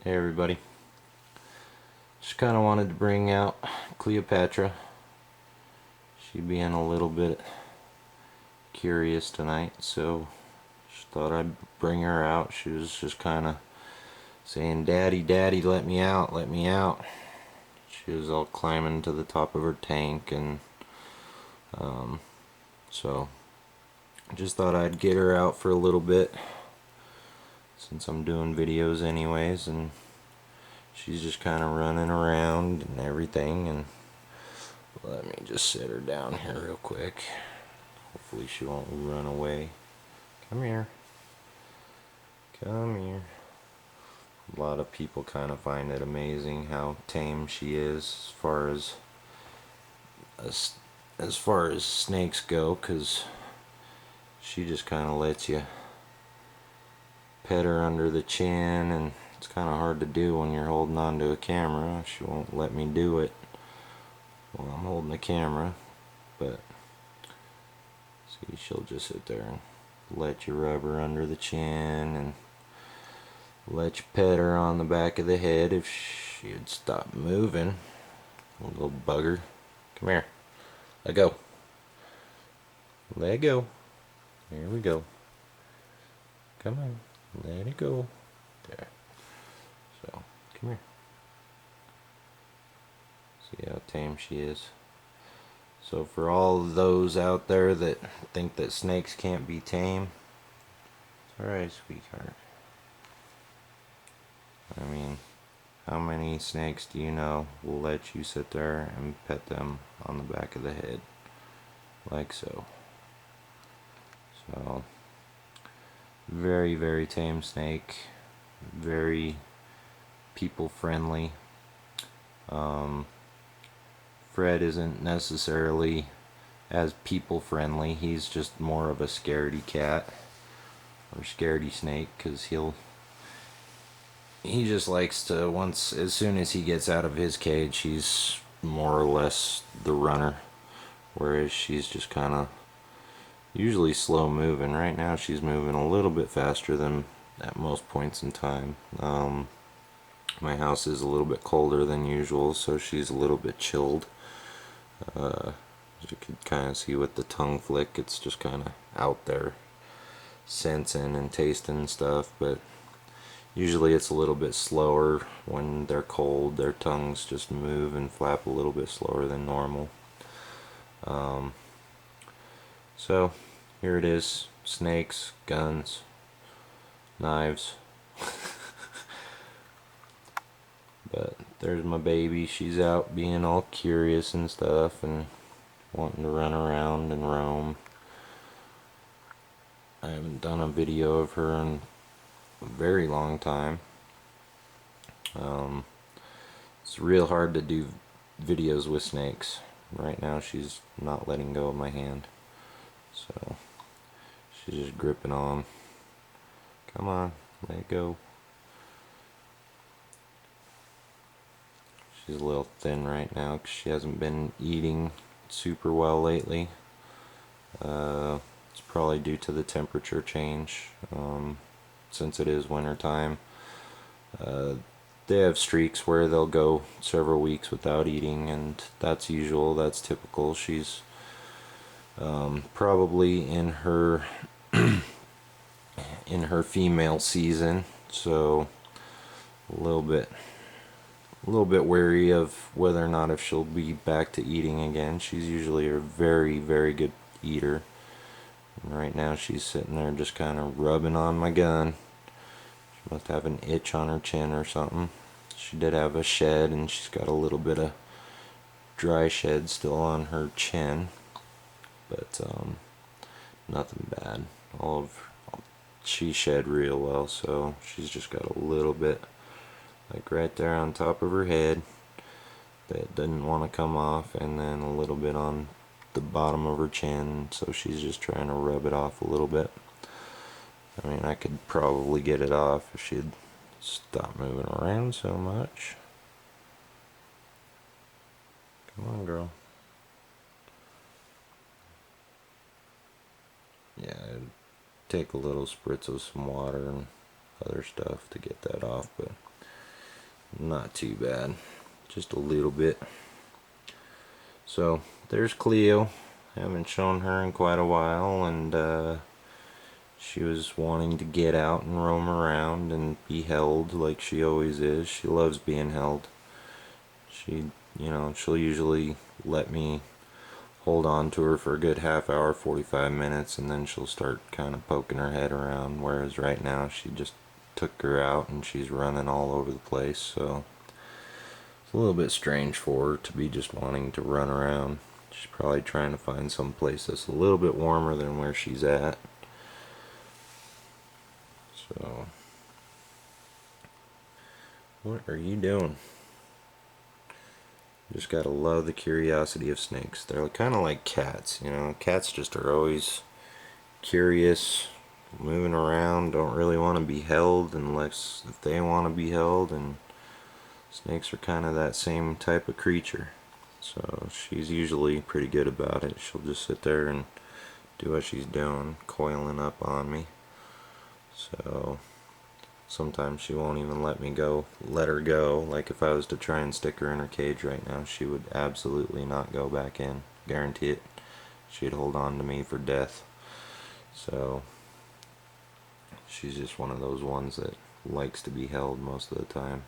Hey everybody. Just kind of wanted to bring out Cleopatra. She being a little bit curious tonight, so just thought I'd bring her out. She was just kind of saying, "Daddy, Daddy, let me out, let me out." She was all climbing to the top of her tank, and so I just thought I'd get her out for a little bit since I'm doing videos anyways, and she's just kind of running around and everything. And let me just sit her down here real quick. Hopefully she won't run away. Come here. Come here. A lot of people kind of find it amazing how tame she is as far as snakes go, because she just kind of lets you pet her under the chin, and it's kind of hard to do when you're holding on to a camera. She won't let me do it while I'm holding the camera, but see, she'll just sit there and let you rub her under the chin and let you pet her on the back of the head if she'd stop moving. Little bugger. Come here. Let go. Let go. There we go. Come on. Let it go. There. So, come here. See how tame she is. So for all those out there that think that snakes can't be tame, it's alright, sweetheart. I mean, how many snakes do you know will let you sit there and pet them on the back of the head? Like so. So, very, very tame snake. Very people friendly. Fred isn't necessarily as people friendly. He's just more of a scaredy cat or scaredy snake, because he just likes to, as soon as he gets out of his cage, he's more or less the runner, whereas she's just kind of usually slow moving. Right now she's moving a little bit faster than at most points in time. My house is a little bit colder than usual, so she's a little bit chilled. As you can kind of see with the tongue flick, it's just kind of out there sensing and tasting and stuff, but usually it's a little bit slower when they're cold. Their tongues just move and flap a little bit slower than normal. So here it is. Snakes, guns, knives. But there's my baby. She's out being all curious and stuff and wanting to run around and roam. I haven't done a video of her in a very long time. It's real hard to do videos with snakes. Right now she's not letting go of my hand, so she's just gripping on. Come on, let go. She's a little thin right now because she hasn't been eating super well lately. It's probably due to the temperature change, since it is winter time. They have streaks where they'll go several weeks without eating, and that's usual, that's typical. She's probably in her female season, so a little bit wary of whether or not if she'll be back to eating again. She's usually a very, very good eater. And right now she's sitting there just kind of rubbing on my gun. She must have an itch on her chin or something. She did have a shed, and she's got a little bit of dry shed still on her chin, but nothing bad. She shed real well, so she's just got a little bit, like right there on top of her head, that didn't want to come off, and then a little bit on the bottom of her chin, so she's just trying to rub it off a little bit. I mean, I could probably get it off if she'd stop moving around so much. Come on, girl. Yeah, it'd take a little spritz of some water and other stuff to get that off, but not too bad, just a little bit. So there's Cleo. Haven't shown her in quite a while, and she was wanting to get out and roam around and be held like she always is. She loves being held. She'll usually let me hold on to her for a good half hour, 45 minutes, and then she'll start kind of poking her head around, whereas right now she just took her out and she's running all over the place, so it's a little bit strange for her to be just wanting to run around. She's probably trying to find some place that's a little bit warmer than where she's at. So, what are you doing? Just gotta love the curiosity of snakes. They're kind of like cats, you know. Cats just are always curious, moving around, don't really want to be held unless if they want to be held, and snakes are kind of that same type of creature. So she's usually pretty good about it. She'll just sit there and do what she's doing, coiling up on me. So sometimes she won't even let her go. Like if I was to try and stick her in her cage right now, she would absolutely not go back in. Guarantee it. She'd hold on to me for death. So she's just one of those ones that likes to be held most of the time.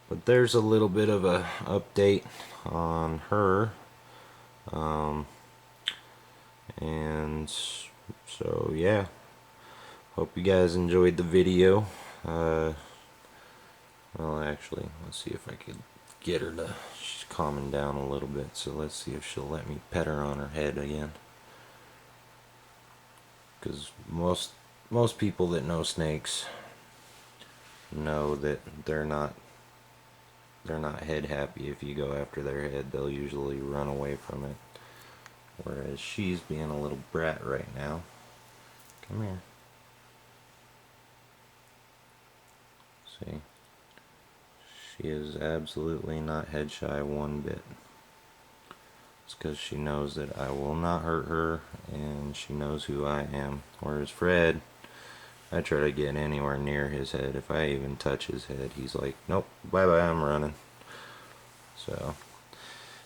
But there's a little bit of a update on her. And so yeah, hope you guys enjoyed the video. Well, actually, let's see if I could get her to, she's calming down a little bit, so let's see if she'll let me pet her on her head again. Because most people that know snakes know that they're not head happy if you go after their head. They'll usually run away from it. Whereas she's being a little brat right now. Come here. See? She is absolutely not head shy one bit. It's because she knows that I will not hurt her, and she knows who I am. Whereas Fred, I try to get anywhere near his head. If I even touch his head, he's like, nope, bye-bye, I'm running. So,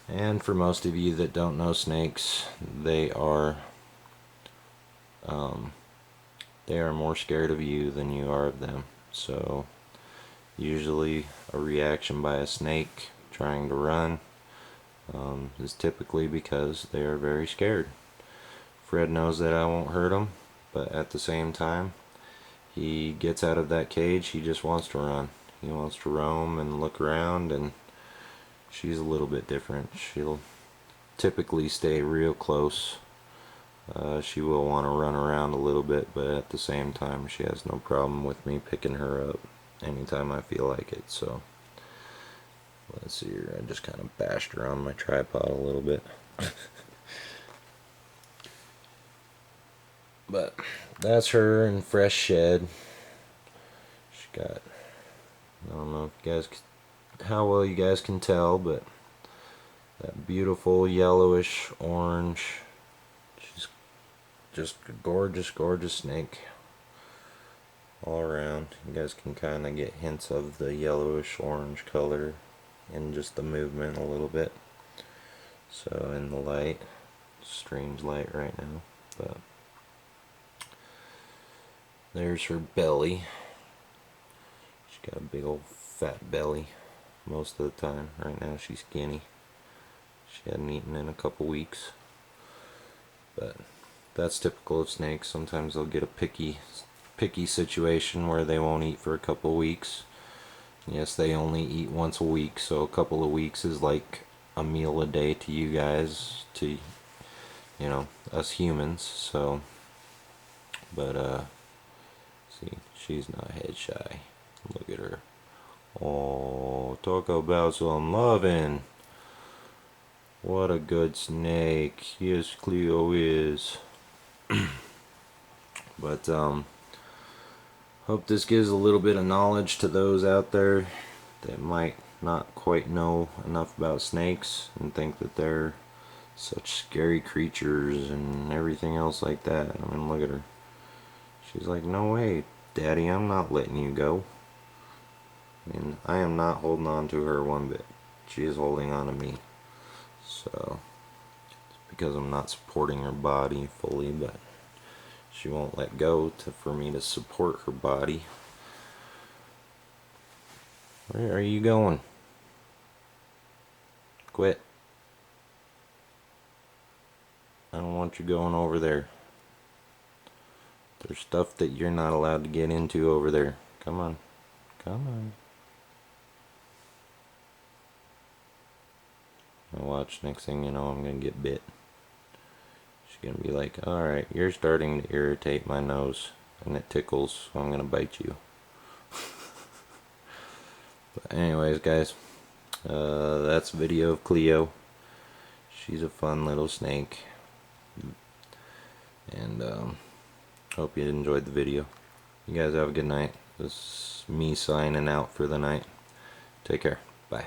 and for most of you that don't know snakes, they are more scared of you than you are of them. So usually a reaction by a snake trying to run is typically because they are very scared. Fred knows that I won't hurt him, but at the same time, he gets out of that cage, he just wants to run. He wants to roam and look around, and she's a little bit different. She'll typically stay real close. She will want to run around a little bit, but at the same time, she has no problem with me picking her up anytime I feel like it. So let's see here. I just kind of bashed her on my tripod a little bit. But that's her in fresh shed. She got, I don't know if you guys, how well you guys can tell, but that beautiful yellowish orange. She's just a gorgeous, gorgeous snake all around. You guys can kind of get hints of the yellowish orange color in just the movement a little bit. So in the light, strange light right now, but there's her belly. She's got a big old fat belly most of the time. Right now she's skinny. She hadn't eaten in a couple weeks. But that's typical of snakes. Sometimes they'll get a picky situation where they won't eat for a couple weeks. Yes, they only eat once a week, so a couple of weeks is like a meal a day to you guys, to, you know, us humans. So, but see, she's not head shy. Look at her. Oh, talk about some loving. What a good snake. Yes, Cleo is. But hope this gives a little bit of knowledge to those out there that might not quite know enough about snakes and think that they're such scary creatures and everything else like that. I mean, look at her. She's like, no way, Daddy, I'm not letting you go. I mean, I am not holding on to her one bit. She is holding on to me. So, it's because I'm not supporting her body fully, but she won't let go for me to support her body. Where are you going? Quit. I don't want you going over there. There's stuff that you're not allowed to get into over there. Come on. Come on. Now watch, next thing you know, I'm gonna get bit. She's gonna be like, alright, you're starting to irritate my nose, and it tickles, so I'm gonna bite you. But anyways, guys, that's a video of Cleo. She's a fun little snake. And hope you enjoyed the video. You guys have a good night. This is me signing out for the night. Take care. Bye.